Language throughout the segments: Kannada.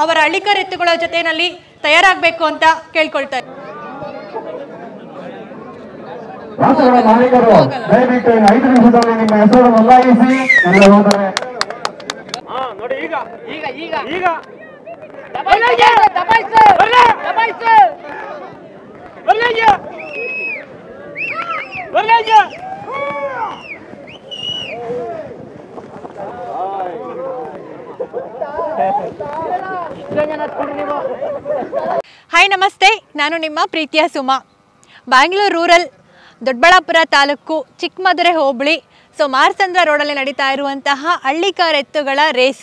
ಅವರ ಹಳ್ಳಿಕಾರ್ ಎತ್ತುಗಳ ಜೊತೆಯಲ್ಲಿ ತಯಾರಾಗಬೇಕು ಅಂತ ಕೇಳ್ಕೊಳ್ತಾರೆ. ಮಾಲೀಕರು ದಯವಿಟ್ಟು 5 ನಿಮಿಷದಲ್ಲಿ ನಿಮ್ಮ ಹೆಸರು ಬದಲಾಯಿಸಿ ಹೋದರೆ ನೋಡಿ ಈಗ ಈಗ ಈಗ ಈಗ ಹಾಯ್ ನಮಸ್ತೆ, ನಾನು ನಿಮ್ಮ ಪ್ರೀತಿಯ ಸುಮಾ. ಬ್ಯಾಂಗ್ಳೂರು ರೂರಲ್, ದೊಡ್ಡಬಳ್ಳಾಪುರ ತಾಲೂಕು, ಚಿಕ್ಕಮದುರೆ ಹೋಬಳಿ, ಮಾರ್ಸಂದ್ರ ರೋಡಲ್ಲಿ ನಡೀತಾ ಇರುವಂತಹ ಹಳ್ಳಿಕಾರ್ ಎತ್ತುಗಳ ರೇಸ್.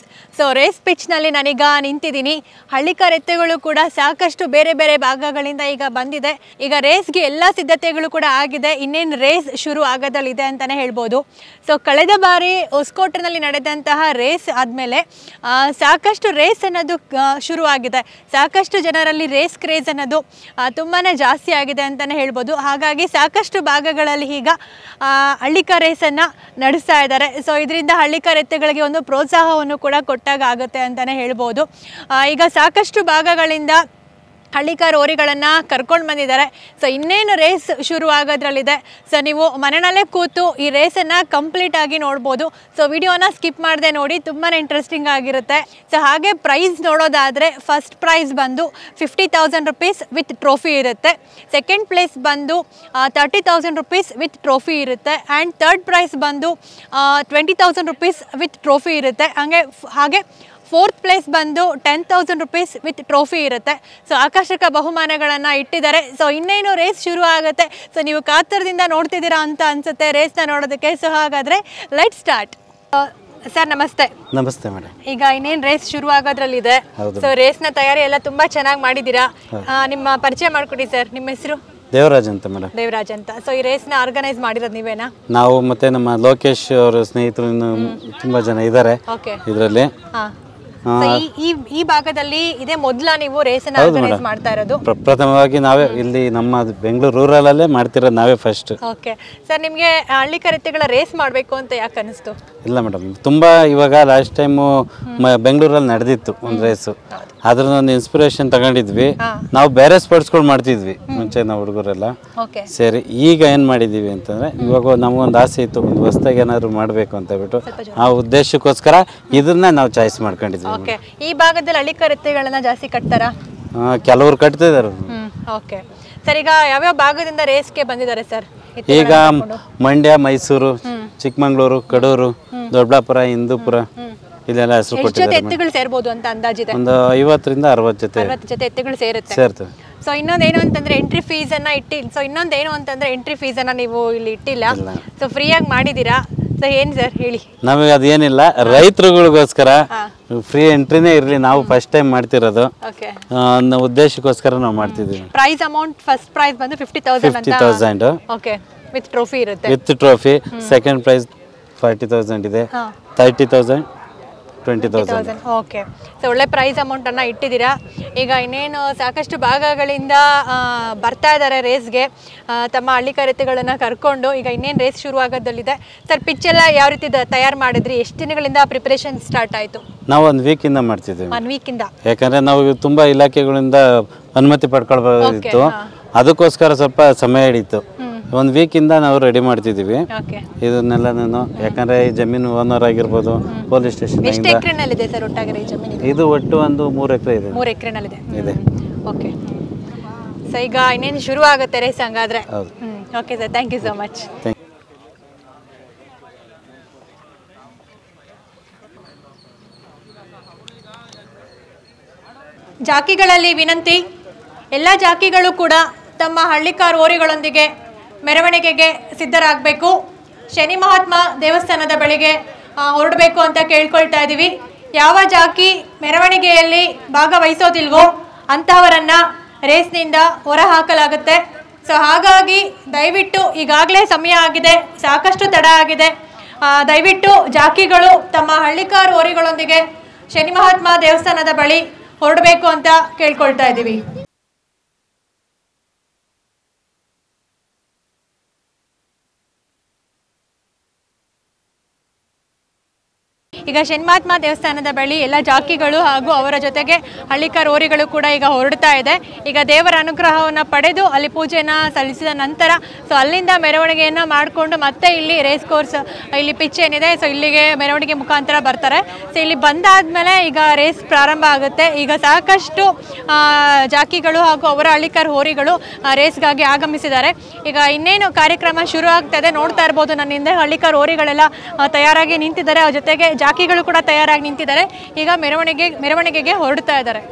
ರೇಸ್ ಪಿಚ್ನಲ್ಲಿ ನಾನೀಗ ನಿಂತಿದ್ದೀನಿ. ಹಳ್ಳಿಕಾರ್ ಎತ್ತುಗಳು ಕೂಡ ಸಾಕಷ್ಟು ಬೇರೆ ಬೇರೆ ಭಾಗಗಳಿಂದ ಈಗ ಬಂದಿದೆ. ಈಗ ರೇಸ್ಗೆ ಎಲ್ಲ ಸಿದ್ಧತೆಗಳು ಕೂಡ ಆಗಿದೆ. ಇನ್ನೇನು ರೇಸ್ ಶುರು ಆಗೋದಲ್ಲಿದೆ ಅಂತಲೇ ಹೇಳ್ಬೋದು. ಕಳೆದ ಬಾರಿ ಹೊಸಕೋಟೆನಲ್ಲಿ ನಡೆದಂತಹ ರೇಸ್ ಆದಮೇಲೆ ಸಾಕಷ್ಟು ರೇಸ್ ಅನ್ನೋದು ಶುರುವಾಗಿದೆ. ಸಾಕಷ್ಟು ಜನರಲ್ಲಿ ರೇಸ್ ಕ್ರೇಜ್ ಅನ್ನೋದು ತುಂಬಾ ಜಾಸ್ತಿ ಆಗಿದೆ ಅಂತಲೇ ಹೇಳ್ಬೋದು. ಹಾಗಾಗಿ ಸಾಕಷ್ಟು ಭಾಗಗಳಲ್ಲಿ ಈಗ ಹಳ್ಳಿಕಾರ್ ರೇಸನ್ನು ನಡೆಸ್ತಾ ಇದ್ದಾರೆ. ಇದರಿಂದ ಹಳ್ಳಿಕಾರ್ ಎತ್ತುಗಳಿಗೆ ಒಂದು ಪ್ರೋತ್ಸಾಹವನ್ನು ಕೂಡ ಕೊಟ್ಟಾಗ ಆಗುತ್ತೆ ಅಂತಲೇ ಹೇಳ್ಬೋದು. ಈಗ ಸಾಕಷ್ಟು ಭಾಗಗಳಿಂದ ಹಳ್ಳಿಕಾರ್ ಹೋರಿಗಳನ್ನು ಕರ್ಕೊಂಡು ಬಂದಿದ್ದಾರೆ. ಇನ್ನೇನು ರೇಸ್ ಶುರು ಆಗೋದ್ರಲ್ಲಿದೆ. ನೀವು ಮನೆಯಲ್ಲೇ ಕೂತು ಈ ರೇಸನ್ನು ಕಂಪ್ಲೀಟಾಗಿ ನೋಡ್ಬೋದು. ವಿಡಿಯೋನ ಸ್ಕಿಪ್ ಮಾಡದೆ ನೋಡಿ, ತುಂಬಾ ಇಂಟ್ರೆಸ್ಟಿಂಗ್ ಆಗಿರುತ್ತೆ. ಹಾಗೆ ಪ್ರೈಸ್ ನೋಡೋದಾದರೆ ಫಸ್ಟ್ ಪ್ರೈಸ್ ಬಂದು 50,000 ರುಪೀಸ್ ವಿತ್ ಟ್ರೋಫಿ ಇರುತ್ತೆ. ಸೆಕೆಂಡ್ ಪ್ಲೇಸ್ ಬಂದು 30,000 ರುಪೀಸ್ ವಿತ್ ಟ್ರೋಫಿ ಇರುತ್ತೆ. ಆ್ಯಂಡ್ ಥರ್ಡ್ ಪ್ರೈಸ್ ಬಂದು 20,000 ರುಪೀಸ್ ವಿತ್ ಟ್ರೋಫಿ ಇರುತ್ತೆ. ಹಾಗೆ ಫೋರ್ತ್ ಪ್ಲೇಸ್ ಬಂದು 10,000 ರುಪೀಸ್ ವಿತ್ ಟ್ರೋಫಿ ಇರುತ್ತೆ. ಆಕರ್ಷಕ ಬಹುಮಾನಗಳನ್ನು ಇಟ್ಟಿದ್ದಾರೆ. ಇನ್ನೇನು ರೇಸ್ ಶುರು ಆಗುತ್ತೆ. ನೀವು ಕಾತರದಿಂದ ನೋಡ್ತಿದ್ದೀರಾ ಅಂತ ಅನ್ಸುತ್ತೆ ರೇಸ್ನ ನೋಡೋದಕ್ಕೆ. ಹಾಗಾದರೆ ಲೆಟ್ ಸ್ಟಾರ್ಟ್. ಸರ್ ನಮಸ್ತೆ. ನಮಸ್ತೆ ಮೇಡಮ್. ಈಗ ಇನ್ನೇನು ರೇಸ್ ಶುರು ಆಗೋದ್ರಲ್ಲಿದೆ. ರೇಸ್ನ ತಯಾರಿ ಎಲ್ಲ ತುಂಬ ಚೆನ್ನಾಗಿ ಮಾಡಿದ್ದೀರಾ. ನಿಮ್ಮ ಪರಿಚಯ ಮಾಡಿಕೊಡಿ ಸರ್. ನಿಮ್ಮ ಹೆಸರು? ದೇವರಾಜ್ ಅಂತ ಮೇಡಮ್. ದೇವರಾಜ್ ಅಂತ. ಈ ರೇಸ್ನ ಆರ್ಗನೈಸ್ ಮಾಡಿರೋದು ನೀವೇನಾ? ನಾವು ಮತ್ತೆ ನಮ್ಮ ಲೋಕೇಶ್ ಅವರ ಸ್ನೇಹಿತರು ತುಂಬಾ ಜನ ಇದ್ದಾರೆ ಇದರಲ್ಲಿ. ಈ ಭಾಗದಲ್ಲಿ ಇದೇ ಮೊದಲ ನೀವು ರೇಸನ್ನ ಆರ್ಗನೈಸ್ ಮಾಡ್ತಾ ಇರೋದು? ಪ್ರಥಮವಾಗಿ ನಾವೇ ಇಲ್ಲಿ ನಮ್ಮ ಬೆಂಗಳೂರು ರೂರಲ್ ಅಲ್ಲೇ ಮಾಡ್ತಿರೋದು ನಾವೇ ಫಸ್ಟ್. ಓಕೆ ಸರ್, ನಿಮಗೆ ಹಳ್ಳಿಕಾರ್ ಎತ್ತುಗಳ ರೇಸ್ ಮಾಡಬೇಕು ಅಂತ ಯಾಕೆ ಅನಿಸ್ತು? ಇಲ್ಲ ಮೇಡಮ್, ತುಂಬಾ ಇವಾಗ ಲಾಸ್ಟ್ ಟೈಮು ಬೆಂಗಳೂರಲ್ಲಿ ನಡೆದಿತ್ತು ಒಂದು ರೇಸು. ಅದ್ರ ಒಂದು ಇನ್ಸ್ಪಿರೇಷನ್ ತಗೊಂಡಿದ್ವಿ. ನಾವು ಬೇರೆ ಸ್ಪೋರ್ಟ್ಸ್ಗಳು ಮಾಡ್ತಿದ್ವಿ ಮುಂಚೆ ನಾವು ಹುಡುಗರೆಲ್ಲ ಸೇರಿ. ಈಗ ಏನ್ ಮಾಡಿದೀವಿ ಅಂತಂದ್ರೆ, ಇವಾಗ ನಮಗೊಂದು ಆಸೆ ಇತ್ತು, ಒಂದು ಹೊಸದಾಗಿ ಏನಾದ್ರು ಮಾಡ್ಬೇಕು ಅಂತ ಹೇಳ್ಬಿಟ್ಟು ಆ ಉದ್ದೇಶಕ್ಕೋಸ್ಕರ ಇದನ್ನ ನಾವು ಚಾಯ್ಸ್ ಮಾಡ್ಕೊಂಡಿದ್ವಿ. ಈ ಭಾಗದಲ್ಲಿ ಹಳ್ಳಿಕಾರ್ ಎತ್ತುಗಳನ್ನ ಜಾಸ್ತಿ ಕಟ್ತಾರಾ? ಕೆಲವರು ಕಟ್ತಿದ್ದಾರೆ. ಓಕೆ ಸರ್, ಈಗ ಯಾವ್ಯಾವ ಭಾಗದಿಂದ ರೇಸ್ಗೆ ಬಂದಿದ್ದಾರೆ ಸರ್? ಈಗ ಮಂಡ್ಯ, ಮೈಸೂರು, ಚಿಕ್ಕಮಂಗ್ಳೂರು, ಕಡೂರು, ದೊಡ್ಡಬಳ್ಳಾಪುರ, ಹಿಂದೂಪುರ ಇಲ್ಲೆಲ್ಲ ಹೆಸರು ಕೊಟ್ಟಿದ್ದಾರೆ. ಎತ್ತುಗಳು ಸೇರ್ಬೋದು ಅಂತ ಅಂದಾಜಿದೆ. ಒಂದು 50 ರಿಂದ 60 ಜೊತೆ ಎತ್ತುಗಳು ಸೇರ್ತವೆ. ಇನ್ನೊಂದೇನು ಅಂತಂದ್ರೆ ಎಂಟ್ರಿ ಫೀಸ್ ಅನ್ನ ಎಂಟ್ರಿ ಫೀಸ್ ಅನ್ನ ನೀವು ಇಲ್ಲಿ ಇಟ್ಟಿಲ್ಲ. ಫ್ರೀಯಾಗಿ ಮಾಡಿದೀರಾ. ಏನ್ ಸರ್ ಹೇಳಿ? ನಮಗೆ ಅದೇನಿಲ್ಲ, ರೈತರುಗಳಿಗೋಸ್ಕರ ಫ್ರೀ ಎಂಟ್ರಿನೇ ಇರ್ಲಿ, ನಾವು ಫಸ್ಟ್ ಟೈಮ್ ಮಾಡ್ತಿರೋದು ಅನ್ನೋ ಉದ್ದೇಶಕ್ಕೋಸ್ಕರ ನಾವು ಮಾಡ್ತಿದ್ದೀವಿ. ಪ್ರೈಸ್ ಅಮೌಂಟ್ ಫಸ್ಟ್ ಪ್ರೈಸ್ ಬಂದು 50,000. ಓಕೆ, ವಿತ್ ಟ್ರೋಫಿ ಇರುತ್ತೆ. With trophy. ಸೆಕೆಂಡ್ ಪ್ರೈಸ್ 40,000 ಇದೆ. 30,000, 20,000. ಓಕೆ, ಒಳ್ಳೆ ಪ್ರೈಸ್ ಅಮೌಂಟ್ ಅನ್ನ ಇಟ್ಟಿದ್ದೀರಾ. ಈಗ ಇನ್ನೇನು ಸಾಕಷ್ಟು ಭಾಗಗಳಿಂದ ಬರ್ತಾ ಇದ್ದಾರೆ ರೇಸ್ಗೆ ತಮ್ಮ ಹಳ್ಳಿಕಾರ್ ಎತ್ತುಗಳನ್ನ ಕರ್ಕೊಂಡು. ಈಗ ಇನ್ನೇನು ರೇಸ್ ಶುರು ಆಗೋದಲ್ಲಿದೆ. ಸರ್, ಪಿಚ್ ಎಲ್ಲ ಯಾವ ರೀತಿ ತಯಾರು ಮಾಡಿದ್ರಿ? ಎಷ್ಟು ದಿನಗಳಿಂದ ಪ್ರಿಪರೇಷನ್ ಸ್ಟಾರ್ಟ್ ಆಯ್ತು? ನಾವು 1 ವೀಕಿಂದ ಮಾಡ್ತಿದ್ದೀವಿ. 1 ವೀಕಿಂದ? ಯಾಕಂದ್ರೆ ನಾವು ತುಂಬಾ ಇಲಾಖೆಗಳಿಂದ ಅನುಮತಿ ಪಡ್ಕೊಳ್ಬೋದಿತ್ತು, ಅದಕ್ಕೋಸ್ಕರ ಸ್ವಲ್ಪ ಸಮಯ ಹಿಡಿತು. 1 ವೀಕಿಂದ ನಾವು ರೆಡಿ ಮಾಡ್ತಿದ್ದೀವಿ ಇದನ್ನೆಲ್ಲ. ಯಾಕಂದ್ರೆ ಈ ಜಮೀನು ಓನರ್ ಆಗಿರ್ಬೋದು, ಪೊಲೀಸ್ ಸ್ಟೇಷನ್. ಎಷ್ಟು ಎಕರೆನಲ್ಲಿದೆ ಸರ್ ಒಟ್ಟಾಗಿ ಜಮೀನು? ಇದು ಒಟ್ಟು ಒಂದು 3 ಎಕರೆ ಇದೆ. 3 ಎಕರೆನಲ್ಲಿದೆ ಇದೆ. ಓಕೆ, ಈಗ ಇನ್ನೇನು ಶುರು ಆಗುತ್ತೆ ರೇಸ್ ಹಂಗಾದ್ರೆ? Okay sir, thank you so much. ಜಾಕಿಗಳಲ್ಲಿ ವಿನಂತಿ, ಎಲ್ಲ ಜಾಕಿಗಳು ಕೂಡ ತಮ್ಮ ಹಳ್ಳಿಕಾರ್ ಹೋರಿಗಳೊಂದಿಗೆ ಮೆರವಣಿಗೆಗೆ ಸಿದ್ಧರಾಗಬೇಕು. ಶನಿ ಮಹಾತ್ಮ ದೇವಸ್ಥಾನದ ಬಳಿಗೆ ಹೊರಡಬೇಕು ಅಂತ ಕೇಳ್ಕೊಳ್ತಾ ಇದ್ದೀವಿ. ಯಾವ ಜಾಕಿ ಮೆರವಣಿಗೆಯಲ್ಲಿ ಭಾಗವಹಿಸೋದಿಲ್ವೋ ಅಂತಹವರನ್ನ ರೇಸ್ನಿಂದ ಹೊರ ಹಾಕಲಾಗುತ್ತೆ. ಹಾಗಾಗಿ ದಯವಿಟ್ಟು, ಈಗಾಗಲೇ ಸಮಯ ಆಗಿದೆ, ಸಾಕಷ್ಟು ತಡ ಆಗಿದೆ, ದಯವಿಟ್ಟು ಜಾಕಿಗಳು ತಮ್ಮ ಹಳ್ಳಿಕಾರ್ ಹೋರಿಗಳೊಂದಿಗೆ ಶನಿ ಮಹಾತ್ಮ ದೇವಸ್ಥಾನದ ಬಳಿ ಹೊರಡಬೇಕು ಅಂತ ಕೇಳ್ಕೊಳ್ತಾ ಇದ್ದೀವಿ. ಈಗ ಶನಿಮಹಾತ್ಮ ದೇವಸ್ಥಾನದ ಬಳಿ ಎಲ್ಲ ಜಾಕಿಗಳು ಹಾಗೂ ಅವರ ಜೊತೆಗೆ ಹಳ್ಳಿಕಾರ್ ಹೋರಿಗಳು ಕೂಡ ಈಗ ಹೊರಡ್ತಾ ಇದೆ. ಈಗ ದೇವರ ಅನುಗ್ರಹವನ್ನು ಪಡೆದು ಅಲ್ಲಿ ಪೂಜೆನ ಸಲ್ಲಿಸಿದ ನಂತರ ಸೊ ಅಲ್ಲಿಂದ ಮೆರವಣಿಗೆಯನ್ನು ಮಾಡಿಕೊಂಡು ಮತ್ತೆ ಇಲ್ಲಿ ರೇಸ್ ಕೋರ್ಸ್ ಇಲ್ಲಿ ಪಿಚ್ ಏನಿದೆ ಸೊ ಇಲ್ಲಿಗೆ ಮೆರವಣಿಗೆ ಮುಖಾಂತರ ಬರ್ತಾರೆ. ಸೊ ಇಲ್ಲಿ ಬಂದಾದ್ಮೇಲೆ ಈಗ ರೇಸ್ ಪ್ರಾರಂಭ ಆಗುತ್ತೆ. ಈಗ ಸಾಕಷ್ಟು ಜಾಕಿಗಳು ಹಾಗೂ ಅವರ ಹಳ್ಳಿಕಾರ್ ಹೋರಿಗಳು ರೇಸ್ಗಾಗಿ ಆಗಮಿಸಿದ್ದಾರೆ. ಈಗ ಇನ್ನೇನು ಕಾರ್ಯಕ್ರಮ ಶುರು ಆಗ್ತದೆ, ನೋಡ್ತಾ ಇರ್ಬೋದು ನನ್ನ ಹಿಂದೆ ಹಳ್ಳಿಕಾರ್ ಹೋರಿಗಳೆಲ್ಲ ತಯಾರಾಗಿ ನಿಂತಿದ್ದಾರೆ. ಅವ್ರ ಜೊತೆಗೆ ಜಾಕಿಗಳು ಕೂಡ ತಯಾರಾಗಿ ನಿಂತಿದ್ದಾರೆ. ಈಗ ಮೆರವಣಿಗೆಗೆ ಹೊರಡ್ತಾ ಇದ್ದಾರೆ.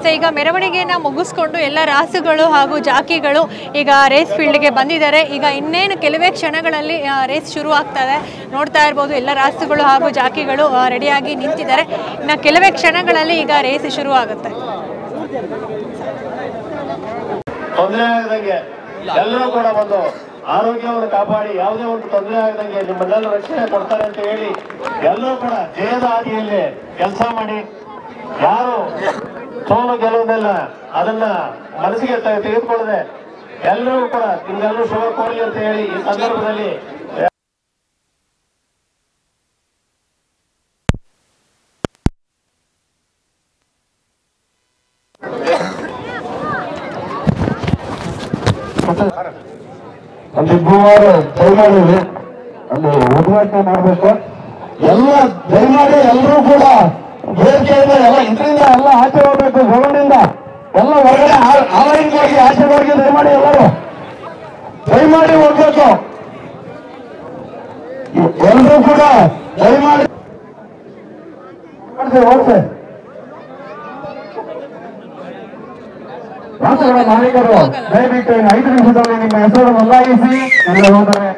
ಸೊ ಈಗ ಮೆರವಣಿಗೆಯನ್ನು ಮುಗಿಸ್ಕೊಂಡು ಎಲ್ಲ ರಾಸುಗಳು ಹಾಗೂ ಜಾಕಿಗಳು ಈಗ ರೇಸ್ ಫೀಲ್ಡ್ಗೆ ಬಂದಿದ್ದಾರೆ. ಈಗ ಇನ್ನೇನು ಕೆಲವೇ ಕ್ಷಣಗಳಲ್ಲಿ ರೇಸ್ ಶುರು ಆಗ್ತದೆ. ನೋಡ್ತಾ ಇರ್ಬೋದು ಎಲ್ಲ ರಾಸುಗಳು ಹಾಗೂ ಜಾಕಿಗಳು ರೆಡಿಯಾಗಿ ನಿಂತಿದ್ದಾರೆ. ಇನ್ನು ಕೆಲವೇ ಕ್ಷಣಗಳಲ್ಲಿ ಈಗ ರೇಸ್ ಶುರು ಆಗುತ್ತೆ. ತೊಂದರೆ ಆಗದಂಗೆ ಎಲ್ಲರೂ ಕೂಡ ಒಂದು ಆರೋಗ್ಯವನ್ನು ಕಾಪಾಡಿ ಯಾವುದೇ ಒಂದು ತೊಂದರೆ ಆಗದಂಗೆ ನಿಮ್ಮನ್ನೆಲ್ಲ ರಕ್ಷಣೆ ಕೊಡ್ತಾರೆ ಅಂತ ಹೇಳಿ ಎಲ್ಲರೂ ಕೂಡ ಜಯದ ಹಾದಿಯಲ್ಲಿ ಕೆಲಸ ಮಾಡಿ, ಯಾರು ಸೋಲು ಗೆಲ್ಲುವುದಿಲ್ಲ ಅದನ್ನ ಮನಸ್ಸಿಗೆ ತೆಗೆದುಕೊಳ್ಳದೆ ಎಲ್ಲರೂ ಕೂಡ ನಿಮ್ಗೆಲ್ಲರೂ ಶುಭ ಕೋರಲಿ ಅಂತ ಹೇಳಿ ಈ ಸಂದರ್ಭದಲ್ಲಿ ಒಂದಿಬ್ಬರು ದಯಮಾಡಿ ಅಲ್ಲಿ ಉದ್ಘಾಟನೆ ಮಾಡಬೇಕು. ಎಲ್ಲ ದಯಮಾಡಿ ಎಲ್ಲರೂ ಕೂಡ ವೇದಿಕೆಯಿಂದ ಎಲ್ಲ ಇದರಿಂದ ಎಲ್ಲ ಆಚೆ ಹೋಗ್ಬೇಕು. ಗ್ರೌಂಡಿಂದ ಎಲ್ಲ ಹೊರಗಡೆ ಆಲೈನ್ ಹೋಗಿ ಆಚೆ ಹೋಗಿ ದಯಮಾಡಿ ಎಲ್ಲರೂ ದಯಮಾಡಿ ಹೋಗ್ಬೇಕು. ಎಲ್ಲರೂ ಕೂಡ ದಯಮಾಡಿ ಓಡಿಸಿ ರಾಷ್ಟ್ರಗಳ ಮಾಲೀಕರು ದಯವಿಟ್ಟು 5 ನಿಮಿಷದಲ್ಲಿ ನಿಮ್ಮ ಹೆಸರು ನೋಂದಾಯಿಸಿ ಎಲ್ಲ ಹೋದರೆ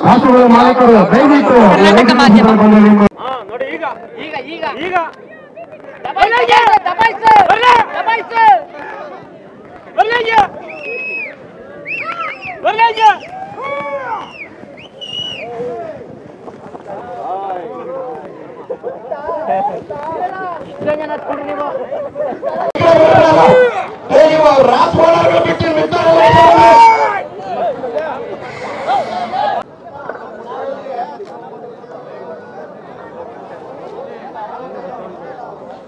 ರಾಷ್ಟ್ರಗಳ ಮಾಲೀಕರು ದಯವಿಟ್ಟು ಕರ್ನಾಟಕ ಮಾಧ್ಯಮ ನೋಡಿ ಈಗ ಈಗ ಈಗ ಈಗ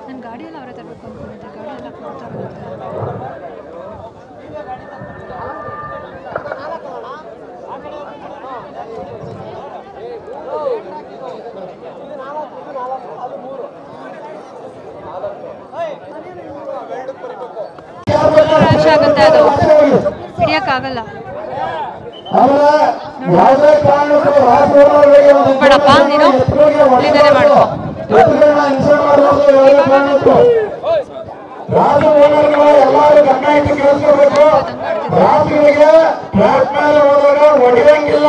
ನನ್ನ ಗಾಡಿಯೆಲ್ಲ ಅವರೇ ತರಬೇಕು ಅಂದ್ಕೊಂಡಿದ್ದೆ. ಗಾಡಿ ಎಲ್ಲ ಕೊಡ್ತಾರೆ. ರಶ್ ಆಗುತ್ತೆ, ಅದು ಹಿಡಿಯೋಕ್ಕಾಗಲ್ಲ. ಬೇಡಪ್ಪ ನೀನು ಇಲ್ಲಿಂದಲೇ ಮಾಡ್ಕೊ. ಎಲ್ಲರೂ ಗಮನ ಇಟ್ಟು ಕೇಳಿಸ್ಕೋಬೇಕು. ರಾಸುಗಳಿಗೆ ಫ್ಲಾಟ್ ಮೇಲೆ ಹೋದಾಗ ಹೊಡೆಯಂಗಿಲ್ಲ,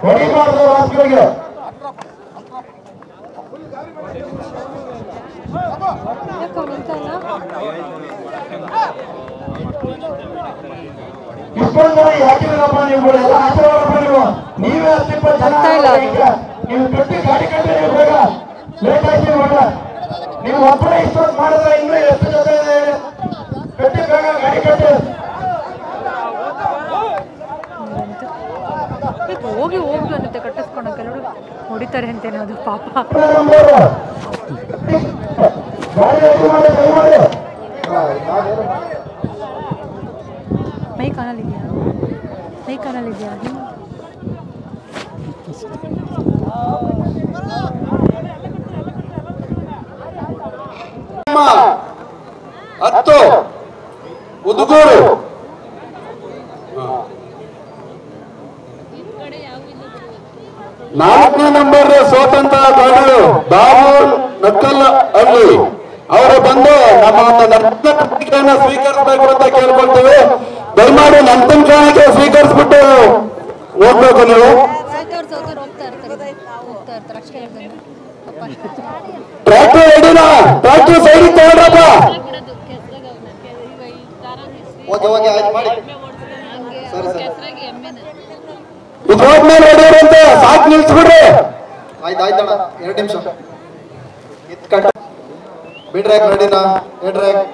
ಹೊಡಿಬಾರ್ದು ರಾಸುಗಳಿಗೆ. ಇಷ್ಟೊಂದು ಜನ ಯಾಕಿರಪ್ಪ ನೀವು ಎಲ್ಲ ಆಶೀರ್ವಾದಪ್ಪ ನೀವು. ನೀವೇ 10-20 ಜನ ನೀವು ಕಟ್ಟಿ ಗಾಡಿ ಕಟ್ಟಿ ನೀವು ಬೇಗ ಲೇಟ್ ಆಯ್ತು ಇವಾಗ. ನೀವು ಒಬ್ಬರೇ ಇಷ್ಟೊಂದು ಮಾಡಿದ್ರೆ ಇನ್ನೂ ಎಷ್ಟು ಜೊತೆ ಕಟ್ಟಿ ಬೇಗ ಗಾಡಿ ಕಟ್ಟಿ. ಹೋಗಿ ಹೋಗ್ದು ಅನ್ನತ್ತೆ ಕಟ್ಟಿಸ್ಕೊಂಡು ಕೆಲವರು ಹೊಡಿತಾರೆ ಅಂತೇನೋ ಅದು ಪಾಪ. ಮೈ ಕಾಣಲಿದೆಯಾ? ಮೈ ಕಾಣಲಿದೆಯಾ? ಹತ್ತು ಉದುಗೂರು ನಾಲ್ಕನೇ ನಂಬರ್ ಸ್ವತಂತ್ರ ಗಾಡಿಗಳು ಬಾಬು ನಕ್ಕಲ್ ಹಳ್ಳಿ ಅವರು ಬಂದು ನಮ್ಮ ಒಂದು ನರ್ತಕಿಯನ್ನು ಸ್ವೀಕರಿಸಬೇಕು ಅಂತ ಕೇಳ್ಕೊಳ್ತೇವೆ. ದಯಮಾಡಿ ನರ್ತಕಿಯನ್ನು ಸ್ವೀಕರಿಸ್ಬಿಟ್ಟು ಹೋಗ್ಬೇಕು ನೀವು. ಟ್ರ್ಯಾಕ್ಟರ್ ರೆಡಿನಾ? ಟ್ರ್ಯಾಕ್ಟರ್ ಸೈಡಿಗೆ ತಗೊಂಡ್ರಪ್ಪ. ಇದ್ಮೇಲೆ ರೆಡಿ ಇರಂತೆ, ಸಾಕು ನಿಲ್ಸ್ಬಿಡ್ರಿ. ಆಯ್ತಾಯ್ತಣ್ಣ, 2 ನಿಮಿಷ ಬಿಡ್ರ್ಯಾಕ್ ರೆಡಿನಾ? ಬಿಡ್ರ್ಯಾಕ್